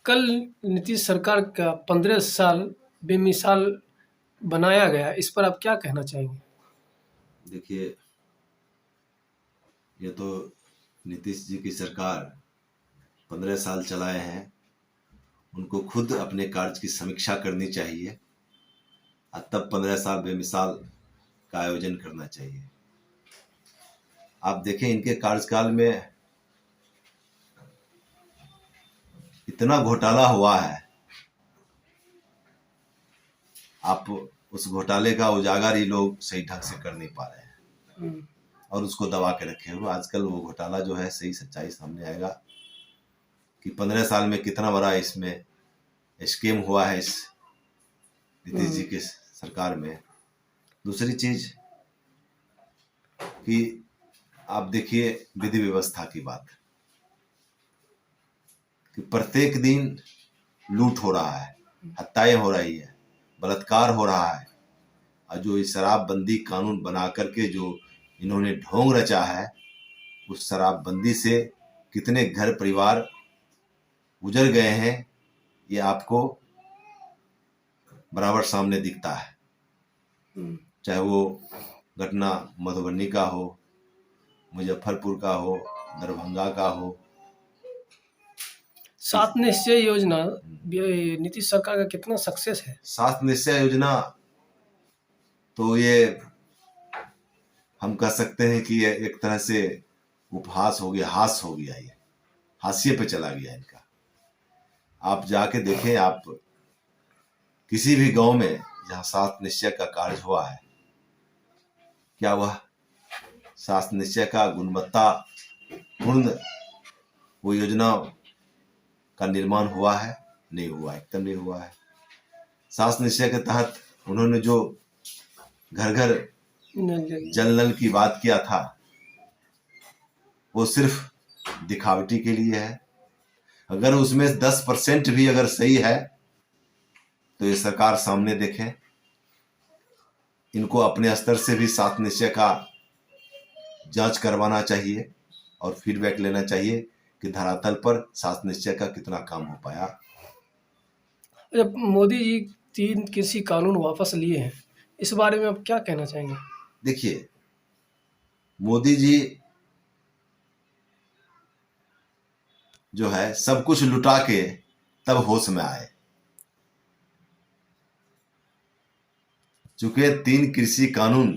कल नीतीश सरकार का 15 साल बेमिसाल बनाया गया, इस पर आप क्या कहना चाहेंगे? देखिए, ये तो नीतीश जी की सरकार 15 साल चलाए हैं। उनको खुद अपने कार्य की समीक्षा करनी चाहिए और तब 15 साल बेमिसाल का आयोजन करना चाहिए। आप देखें, इनके कार्यकाल में इतना घोटाला हुआ है, आप उस घोटाले का उजागर ही लोग सही ढंग से कर नहीं पा रहे हैं और उसको दबा के रखे हुए। आजकल वो घोटाला जो है सही सच्चाई सामने आएगा कि 15 साल में कितना बड़ा इसमें स्कीम हुआ है इस नीतीश जी की सरकार में। दूसरी चीज कि आप देखिए विधि व्यवस्था की बात, कि प्रत्येक दिन लूट हो रहा है, हत्याएं हो रही है, बलात्कार हो रहा है, और जो इस शराबबंदी कानून बना करके जो इन्होंने ढोंग रचा है, उस शराबबंदी से कितने घर परिवार गुजर गए हैं, ये आपको बराबर सामने दिखता है। चाहे वो घटना मधुबनी का हो, मुजफ्फरपुर का हो, दरभंगा का हो। 7 निश्चय योजना नीतीश सरकार का कितना सक्सेस है? 7 निश्चय योजना तो ये हम कह सकते हैं कि ये एक तरह से उपहास हो गया, हास हो गया, ये हाशिए पे चला गया इनका। आप जाके देखें, आप किसी भी गांव में जहां 7 निश्चय का कार्य हुआ है, क्या वह 7 निश्चय का गुणवत्ता पूर्ण वो योजना का निर्माण हुआ है? नहीं हुआ, एकदम नहीं हुआ है। 7 निश्चय के तहत उन्होंने जो घर घर जल नल की बात किया था, वो सिर्फ दिखावटी के लिए है। अगर उसमें 10% भी अगर सही है तो ये सरकार सामने देखे। इनको अपने स्तर से भी 7 निश्चय का जांच करवाना चाहिए और फीडबैक लेना चाहिए कि धरातल पर 7 निश्चय का कितना काम हो पाया। जब मोदी जी 3 कृषि कानून वापस लिए हैं, इस बारे में आप क्या कहना चाहेंगे? देखिए, मोदी जी जो है सब कुछ लुटा के तब होश में आए। चूंकि 3 कृषि कानून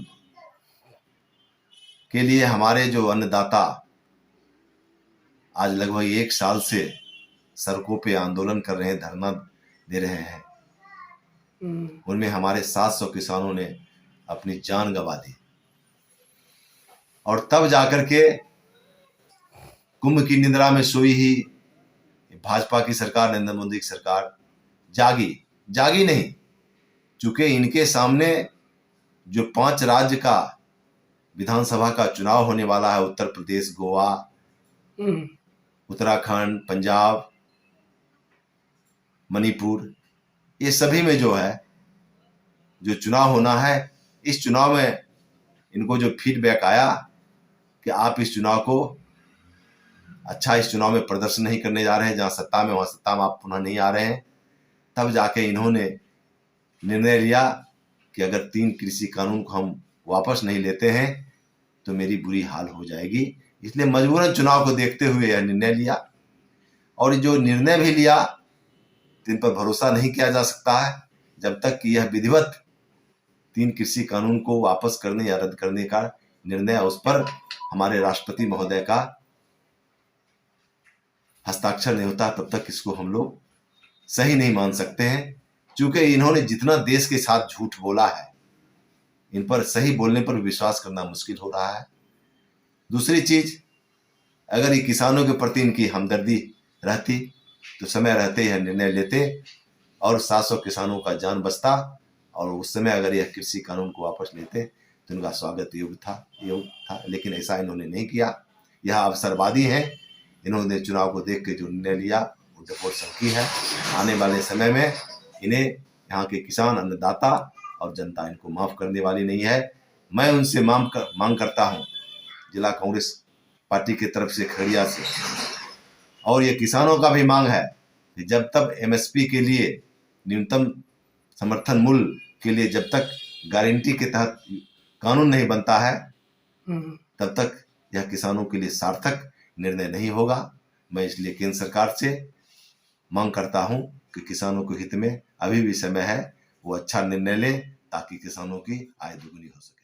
के लिए हमारे जो अन्नदाता आज लगभग 1 साल से सड़कों पे आंदोलन कर रहे हैं, धरना दे रहे हैं, उनमें हमारे 700 किसानों ने अपनी जान गंवा दी। और तब जाकर के कुंभ की निद्रा में सोई ही भाजपा की सरकार, नरेंद्र मोदी की सरकार जागी नहीं। चूंकि इनके सामने जो 5 राज्य का विधानसभा का चुनाव होने वाला है, उत्तर प्रदेश, गोवा, उत्तराखंड, पंजाब, मणिपुर, ये सभी में जो है जो चुनाव होना है, इस चुनाव में इनको जो फीडबैक आया कि आप इस चुनाव को इस चुनाव में प्रदर्शन नहीं करने जा रहे हैं, जहां सत्ता में वहां सत्ता में आप पुनः नहीं आ रहे हैं, तब जाके इन्होंने निर्णय लिया कि अगर 3 कृषि कानून को हम वापस नहीं लेते हैं तो मेरी बुरी हाल हो जाएगी। इसलिए मजबूरन चुनाव को देखते हुए यह निर्णय लिया। और जो निर्णय भी लिया, इन पर भरोसा नहीं किया जा सकता है जब तक कि यह विधिवत 3 कृषि कानून को वापस करने या रद्द करने का निर्णय, उस पर हमारे राष्ट्रपति महोदय का हस्ताक्षर नहीं होता, तब तक इसको हम लोग सही नहीं मान सकते हैं। क्योंकि इन्होंने जितना देश के साथ झूठ बोला है, इन पर सही बोलने पर विश्वास करना मुश्किल हो रहा है। दूसरी चीज, अगर ये किसानों के प्रति इनकी हमदर्दी रहती तो समय रहते यह निर्णय लेते और 700 किसानों का जान बचता, और उस समय अगर यह कृषि कानून को वापस लेते तो इनका स्वागत योग्य था। लेकिन ऐसा इन्होंने नहीं किया। यह अवसरवादी हैं। इन्होंने चुनाव को देख के जो निर्णय लिया वो डपोर संकी है। आने वाले समय में इन्हें यहाँ के किसान, अन्नदाता और जनता इनको माफ करने वाली नहीं है। मैं उनसे मांग करता हूँ, जिला कांग्रेस पार्टी की तरफ से, खगड़िया से, और ये किसानों का भी मांग है कि जब तक एमएसपी के लिए, न्यूनतम समर्थन मूल्य के लिए, जब तक गारंटी के तहत कानून नहीं बनता है, तब तक यह किसानों के लिए सार्थक निर्णय नहीं होगा। मैं इसलिए केंद्र सरकार से मांग करता हूं कि किसानों के हित में अभी भी समय है, वो अच्छा निर्णय ले ताकि किसानों की आय दुगनी हो सके।